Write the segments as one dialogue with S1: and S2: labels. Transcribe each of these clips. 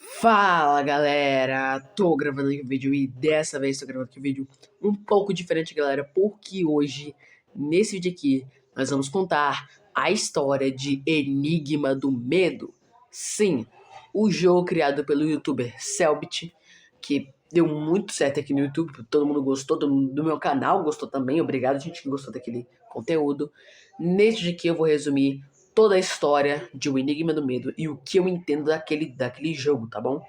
S1: Fala galera, tô gravando aqui um vídeo e dessa vez tô gravando aqui um vídeo um pouco diferente, galera, porque hoje, nesse vídeo aqui, nós vamos contar a história de Enigma do Medo. Sim, o jogo criado pelo youtuber Cellbit, que deu muito certo aqui no YouTube, todo mundo gostou, todo mundo do meu canal gostou também, obrigado gente que gostou daquele conteúdo. Nesse vídeo aqui eu vou resumir toda a história de O Enigma do Medo e o que eu entendo daquele jogo, tá bom?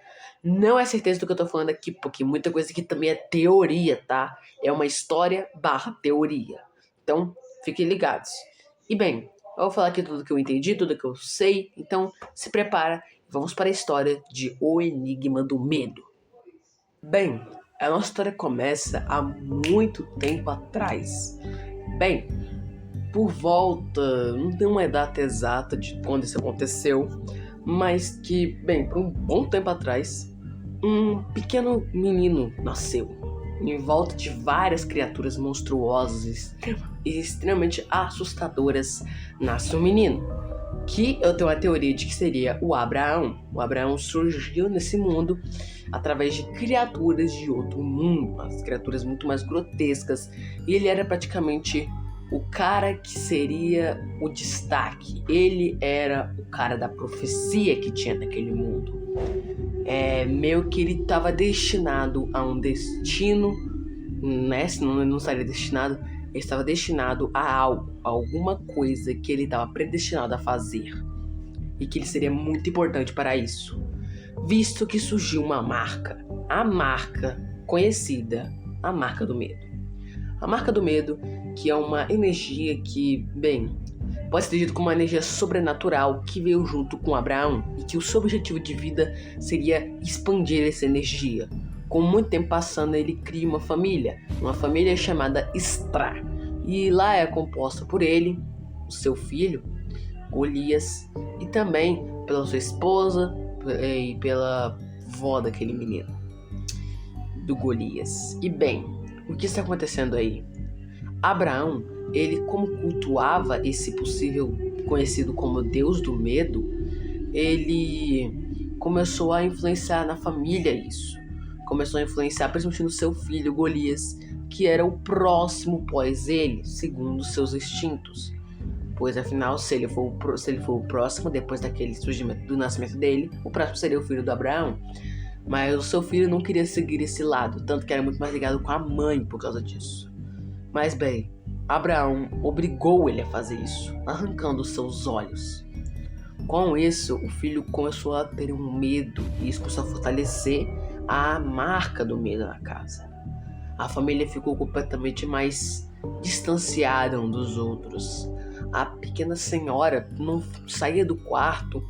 S1: Não é certeza do que eu tô falando aqui, porque muita coisa aqui também é teoria, tá? É uma história barra teoria. Então, fiquem ligados. E bem, eu vou falar aqui tudo que eu entendi, tudo que eu sei, então se prepara e vamos para a história de O Enigma do Medo. Bem, a nossa história começa há muito tempo atrás. Bem, por volta, não tem uma data exata de quando isso aconteceu, mas que, bem, por um bom tempo atrás, um pequeno menino nasceu, em volta de várias criaturas monstruosas e extremamente assustadoras. Nasce um menino, que eu tenho a teoria de que seria o Abraão. O Abraão surgiu nesse mundo através de criaturas de outro mundo, as criaturas muito mais grotescas, e ele era praticamente o cara que seria o destaque. Ele era o cara da profecia que tinha naquele mundo. Meio que ele estava destinado a um destino, né? Senão ele não estaria destinado. Ele estava destinado a algo, a alguma coisa que ele estava predestinado a fazer. E que ele seria muito importante para isso. Visto que surgiu uma marca. A marca conhecida, a marca do medo. A marca do medo, que é uma energia que, bem, pode ser dito como uma energia sobrenatural que veio junto com Abraão e que o seu objetivo de vida seria expandir essa energia. Com muito tempo passando, ele cria uma família chamada Stra, e lá é composta por ele, o seu filho, Golias, e também pela sua esposa e pela vó daquele menino, do Golias. E bem, o que está acontecendo aí? Abraão, ele como cultuava esse possível conhecido como Deus do medo, ele começou a influenciar na família isso. Começou a influenciar principalmente no seu filho Golias, que era o próximo após ele, segundo seus instintos. Pois afinal, se ele for o próximo, depois daquele surgimento do nascimento dele, o próximo seria o filho do Abraão. Mas o seu filho não queria seguir esse lado, tanto que era muito mais ligado com a mãe por causa disso. Mas bem, Abraão obrigou ele a fazer isso, arrancando seus olhos. Com isso, o filho começou a ter um medo e isso começou a fortalecer a marca do medo na casa. A família ficou completamente mais distanciada um dos outros. A pequena senhora não saía do quarto,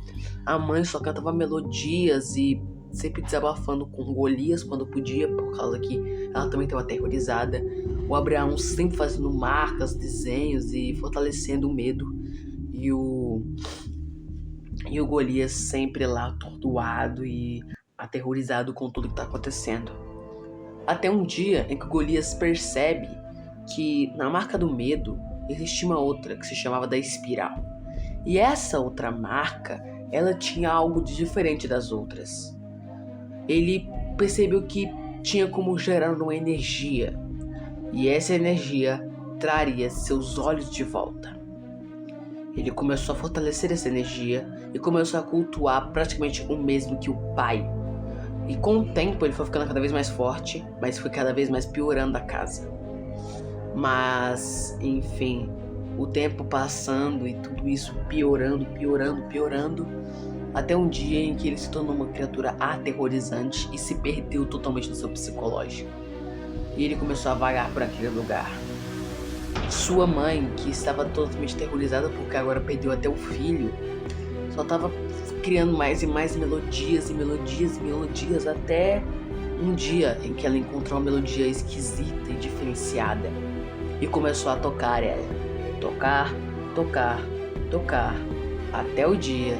S1: a mãe só cantava melodias e sempre desabafando com Golias quando podia, por causa que ela também estava aterrorizada. O Abraão sempre fazendo marcas, desenhos e fortalecendo o medo. E o Golias sempre lá atordoado e aterrorizado com tudo que está acontecendo. Até um dia em que o Golias percebe que na marca do medo existia uma outra que se chamava da espiral. E essa outra marca, ela tinha algo de diferente das outras. Ele percebeu que tinha como gerar uma energia, e essa energia traria seus olhos de volta. Ele começou a fortalecer essa energia e começou a cultuar praticamente o mesmo que o pai. E com o tempo ele foi ficando cada vez mais forte, mas foi cada vez mais piorando a casa. Mas, enfim, o tempo passando e tudo isso piorando, até um dia em que ele se tornou uma criatura aterrorizante e se perdeu totalmente no seu psicológico. E ele começou a vagar por aquele lugar. Sua mãe, que estava totalmente aterrorizada porque agora perdeu até o filho, só estava criando mais e mais melodias, até um dia em que ela encontrou uma melodia esquisita e diferenciada e começou a tocar ela. Tocar, até o dia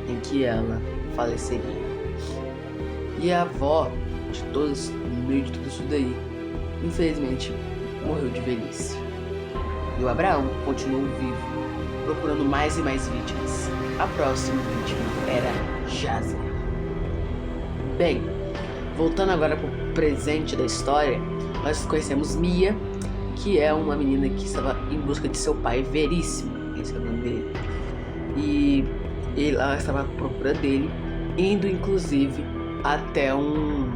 S1: em que ela faleceria. E a avó no meio de tudo isso daí, infelizmente morreu de velhice. E o Abraão continuou vivo, procurando mais e mais vítimas. A próxima vítima era Jaziel. Bem, voltando agora pro presente da história, nós conhecemos Mia, que é uma menina que estava em busca de seu pai Veríssimo, esse é o nome dele. E ela estava à procura dele, indo inclusive até o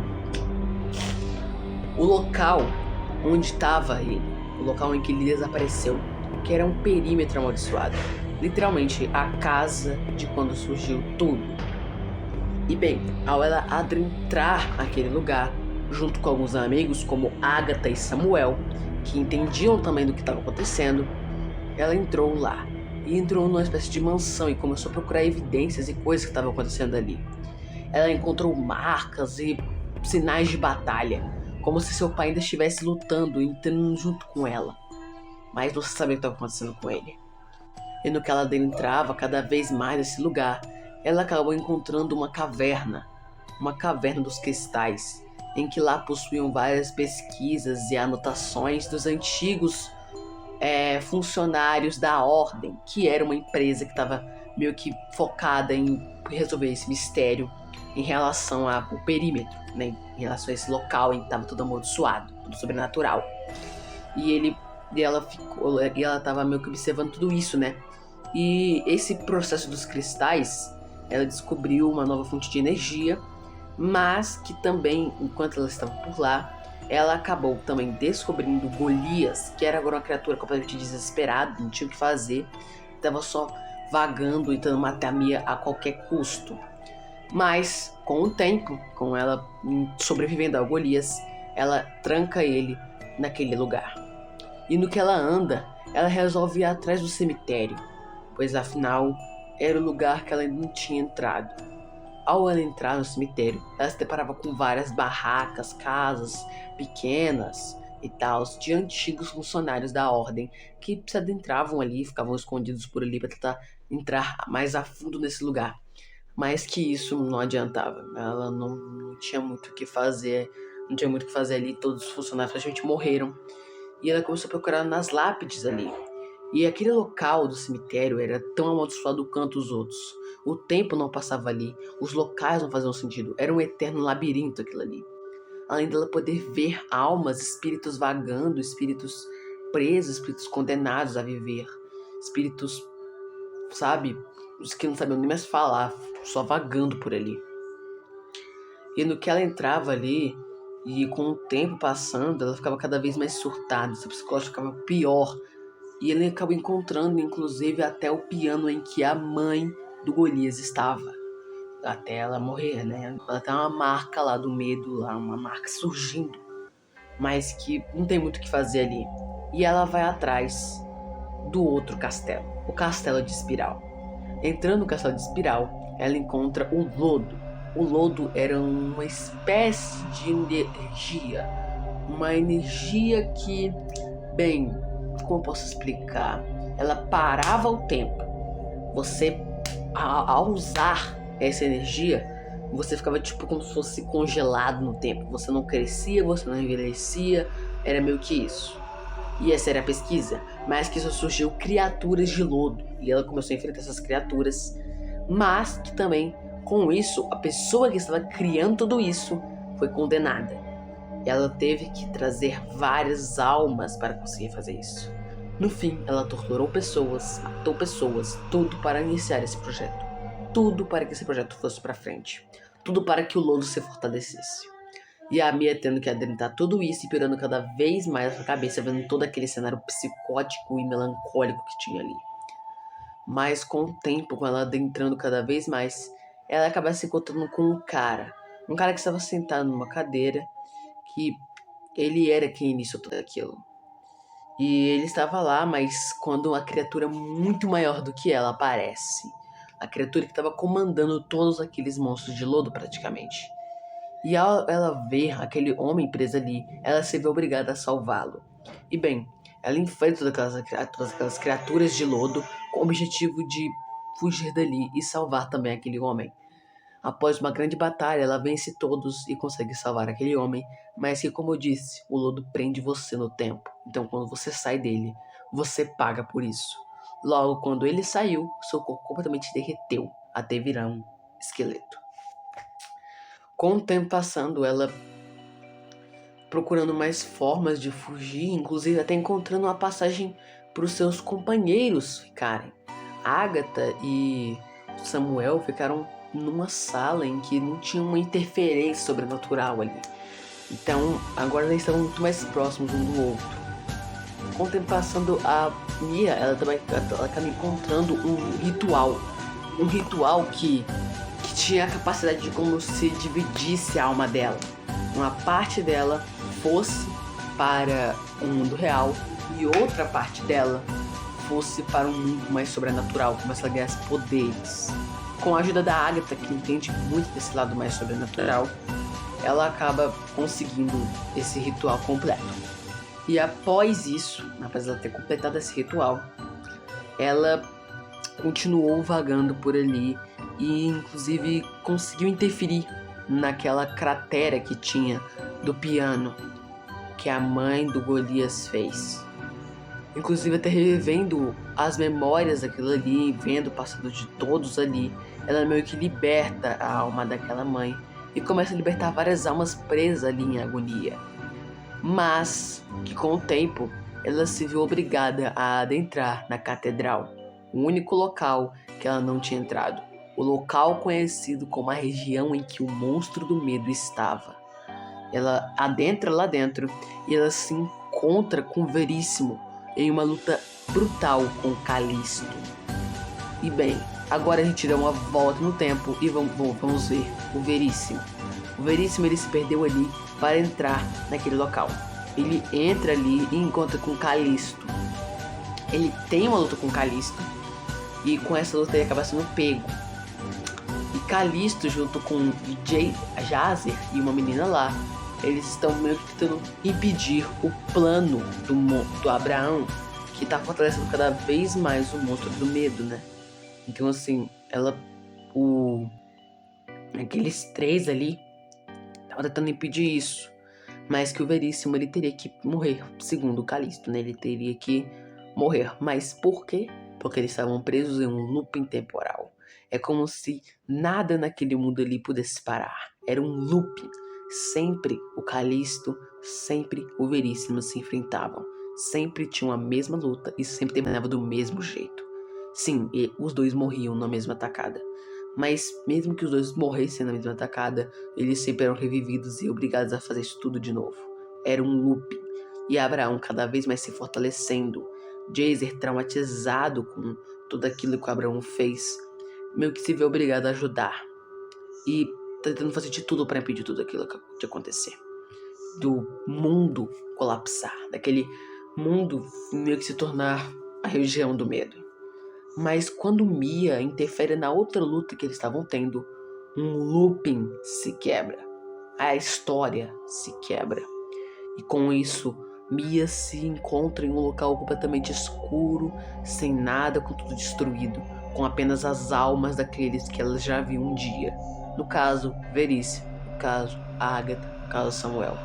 S1: local onde estava ele, o local em que ele desapareceu, que era um perímetro amaldiçoado, literalmente a casa de quando surgiu tudo. E bem, ao ela adentrar naquele lugar, junto com alguns amigos como Agatha e Samuel, que entendiam também do que estava acontecendo, ela entrou lá. E entrou numa espécie de mansão e começou a procurar evidências e coisas que estavam acontecendo ali. Ela encontrou marcas e sinais de batalha, como se seu pai ainda estivesse lutando e entrando junto com ela. Mas não se sabia o que estava acontecendo com ele. E no que ela adentrava cada vez mais nesse lugar, ela acabou encontrando uma caverna dos cristais, em que lá possuíam várias pesquisas e anotações dos antigos funcionários da Ordem, que era uma empresa que estava meio que focada em resolver esse mistério em relação ao perímetro, né, em relação a esse local em que estava tudo amaldiçoado, tudo sobrenatural. E ela estava meio que observando tudo isso, né? E esse processo dos cristais, ela descobriu uma nova fonte de energia, mas que também, enquanto ela estava por lá, ela acabou também descobrindo Golias, que era agora uma criatura completamente desesperada, não tinha o que fazer, estava só vagando e tentando matar a Mia a qualquer custo. Mas, com o tempo, com ela sobrevivendo a Golias, ela tranca ele naquele lugar. E no que ela anda, ela resolve ir atrás do cemitério, pois afinal era o lugar que ela ainda não tinha entrado. Ao ela entrar no cemitério, ela se deparava com várias barracas, casas pequenas e tal, de antigos funcionários da ordem que se adentravam ali, ficavam escondidos por ali para tentar entrar mais a fundo nesse lugar. Mas que isso não adiantava. Ela não tinha muito o que fazer, não tinha muito o que fazer ali, todos os funcionários praticamente morreram. E ela começou a procurar nas lápides ali. E aquele local do cemitério era tão amaldiçoado quanto os outros. O tempo não passava ali, os locais não faziam sentido, era um eterno labirinto aquilo ali. Além dela poder ver almas, espíritos vagando, espíritos presos, espíritos condenados a viver, espíritos, sabe, os que não sabiam nem mais falar, só vagando por ali. E no que ela entrava ali, e com o tempo passando, ela ficava cada vez mais surtada, seu psicológico ficava pior. E ele acabou encontrando, inclusive, até o piano em que a mãe do Golias estava. Até ela morrer, né? Ela tem uma marca lá do medo, lá, uma marca surgindo. Mas que não tem muito o que fazer ali. E ela vai atrás do outro castelo. O castelo de Espiral. Entrando no castelo de Espiral, ela encontra o lodo. O lodo era uma espécie de energia. Uma energia que, bem, como eu posso explicar? Ela parava o tempo. Você, ao usar essa energia, você ficava tipo como se fosse congelado no tempo. Você não crescia, você não envelhecia, era meio que isso. E essa era a pesquisa, mas que só surgiu criaturas de lodo. E ela começou a enfrentar essas criaturas, mas que também, com isso, a pessoa que estava criando tudo isso foi condenada. Ela teve que trazer várias almas para conseguir fazer isso. No fim, ela torturou pessoas, matou pessoas, tudo para iniciar esse projeto. Tudo para que esse projeto fosse para frente. Tudo para que o lodo se fortalecesse. E a Mia tendo que adentrar tudo isso e pirando cada vez mais a sua cabeça, vendo todo aquele cenário psicótico e melancólico que tinha ali. Mas com o tempo, com ela adentrando cada vez mais, ela acaba se encontrando com um cara. Um cara que estava sentado numa cadeira, que ele era quem iniciou tudo aquilo. E ele estava lá, mas quando uma criatura muito maior do que ela aparece. A criatura que estava comandando todos aqueles monstros de lodo praticamente. E ao ela ver aquele homem preso ali, ela se vê obrigada a salvá-lo. E bem, ela enfrenta todas aquelas criaturas de lodo com o objetivo de fugir dali e salvar também aquele homem. Após uma grande batalha, ela vence todos e consegue salvar aquele homem, mas que, como eu disse, o lodo prende você no tempo. Então, quando você sai dele, você paga por isso. Logo, quando ele saiu, seu corpo completamente derreteu até virar um esqueleto. Com o tempo passando, ela procurando mais formas de fugir, inclusive até encontrando uma passagem para os seus companheiros ficarem. Agatha e Samuel ficaram numa sala em que não tinha uma interferência sobrenatural ali. Então, agora eles estavam muito mais próximos um do outro. Com o tempo passando, a Mia, ela acaba encontrando um ritual. Um ritual que tinha a capacidade de como se dividisse a alma dela. Uma parte dela fosse para o mundo real e outra parte dela fosse para um mundo mais sobrenatural, como se ela ganhasse poderes. Com a ajuda da Agatha, que entende muito desse lado mais sobrenatural, ela acaba conseguindo esse ritual completo. E após isso, após ela ter completado esse ritual, ela continuou vagando por ali e inclusive conseguiu interferir naquela cratera que tinha do piano que a mãe do Golias fez. Inclusive até revendo as memórias daquilo ali, vendo o passado de todos ali, ela meio que liberta a alma daquela mãe e começa a libertar várias almas presas ali em agonia. Mas que com o tempo ela se viu obrigada a adentrar na catedral, o único local que ela não tinha entrado, o local conhecido como a região em que o monstro do medo estava. Ela adentra lá dentro e ela se encontra com Veríssimo em uma luta brutal com Calisto. E bem, agora a gente dá uma volta no tempo e vamos ver o Veríssimo. O Veríssimo ele se perdeu ali para entrar naquele local. Ele entra ali e encontra com Calisto. Ele tem uma luta com Calisto e com essa luta ele acaba sendo pego. E Calisto junto com Jazer e uma menina lá, eles estão meio que tentando impedir o plano do Abraão, que tá fortalecendo cada vez mais o monstro do medo, né? Então assim, aqueles três ali estavam tentando impedir isso, mas que o Veríssimo ele teria que morrer, segundo o Calisto, né? Ele teria que morrer, mas por quê? Porque eles estavam presos em um looping temporal. É como se nada naquele mundo ali pudesse parar. Era um looping. Sempre o Calisto, sempre o Veríssimo se enfrentavam. Sempre tinham a mesma luta e sempre terminava do mesmo jeito. Sim, os dois morriam na mesma tacada. Mas mesmo que os dois morressem na mesma tacada, eles sempre eram revividos e obrigados a fazer isso tudo de novo. Era um looping. E Abraão cada vez mais se fortalecendo. Jazer, traumatizado com tudo aquilo que o Abraão fez, meio que se vê obrigado a ajudar. E tentando fazer de tudo para impedir tudo aquilo de acontecer. Do mundo colapsar. Daquele mundo meio que se tornar a região do medo. Mas quando Mia interfere na outra luta que eles estavam tendo, um looping se quebra. A história se quebra. E com isso, Mia se encontra em um local completamente escuro, sem nada, com tudo destruído, com apenas as almas daqueles que ela já viu um dia. No caso, Veríssimo, no caso, Agatha, no caso, Samuel.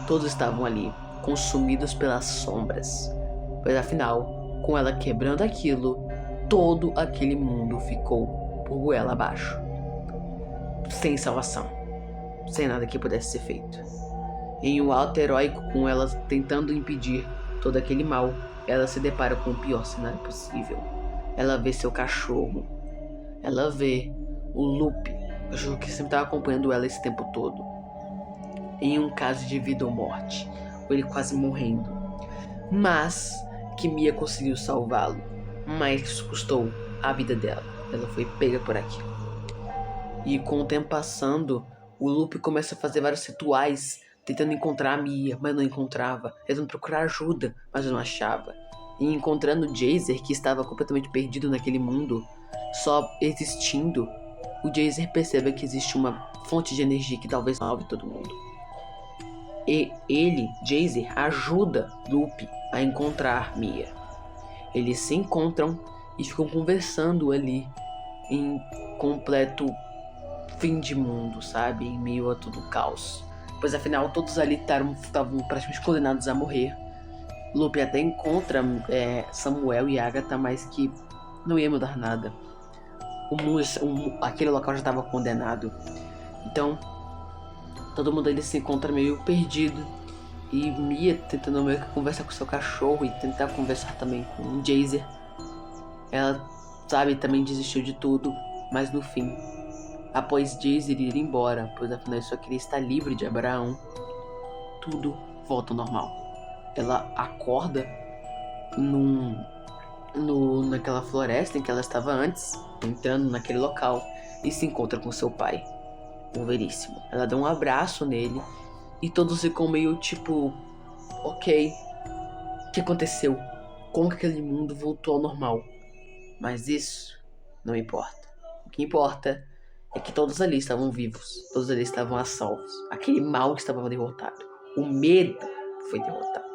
S1: Todos estavam ali, consumidos pelas sombras. Pois afinal, com ela quebrando aquilo, todo aquele mundo ficou por goela abaixo. Sem salvação. Sem nada que pudesse ser feito. Em um ato heróico com ela tentando impedir todo aquele mal, ela se depara com o pior cenário possível. Ela vê seu cachorro. Ela vê o Lupe, o cachorro que sempre estava acompanhando ela esse tempo todo. Em um caso de vida ou morte, ou ele quase morrendo. Mas que Mia conseguiu salvá-lo. Mas isso custou a vida dela. Ela foi pega por aquilo. E com o tempo passando, o Lupe começa a fazer vários rituais tentando encontrar a Mia, mas não encontrava. Tentando procurar ajuda, mas não achava. E encontrando Jazer, que estava completamente perdido naquele mundo, só existindo, o Jazer percebe que existe uma fonte de energia que talvez salve todo mundo. E ele, Jazer, ajuda Lupe a encontrar Mia. Eles se encontram e ficam conversando ali em completo fim de mundo, sabe? Em meio a todo o caos. Pois afinal todos ali estavam praticamente condenados a morrer. Lupe até encontra Samuel e Agatha, mas que não ia mudar nada. Aquele local já estava condenado. Então Todo mundo ali se encontra meio perdido. E Mia tentando meio que conversar com seu cachorro e tentar conversar também com o Jazer. Ela, sabe, também desistiu de tudo, mas no fim, após Jazer ir embora, pois afinal ele só queria estar livre de Abraão, tudo volta ao normal. Ela acorda naquela floresta em que ela estava antes, entrando naquele local, e se encontra com seu pai, o Veríssimo. Ela dá um abraço nele e todos ficam meio tipo, ok, o que aconteceu? Como que aquele mundo voltou ao normal? Mas isso não importa. O que importa é que todos ali estavam vivos, todos ali estavam a salvos. Aquele mal estava derrotado, o medo foi derrotado.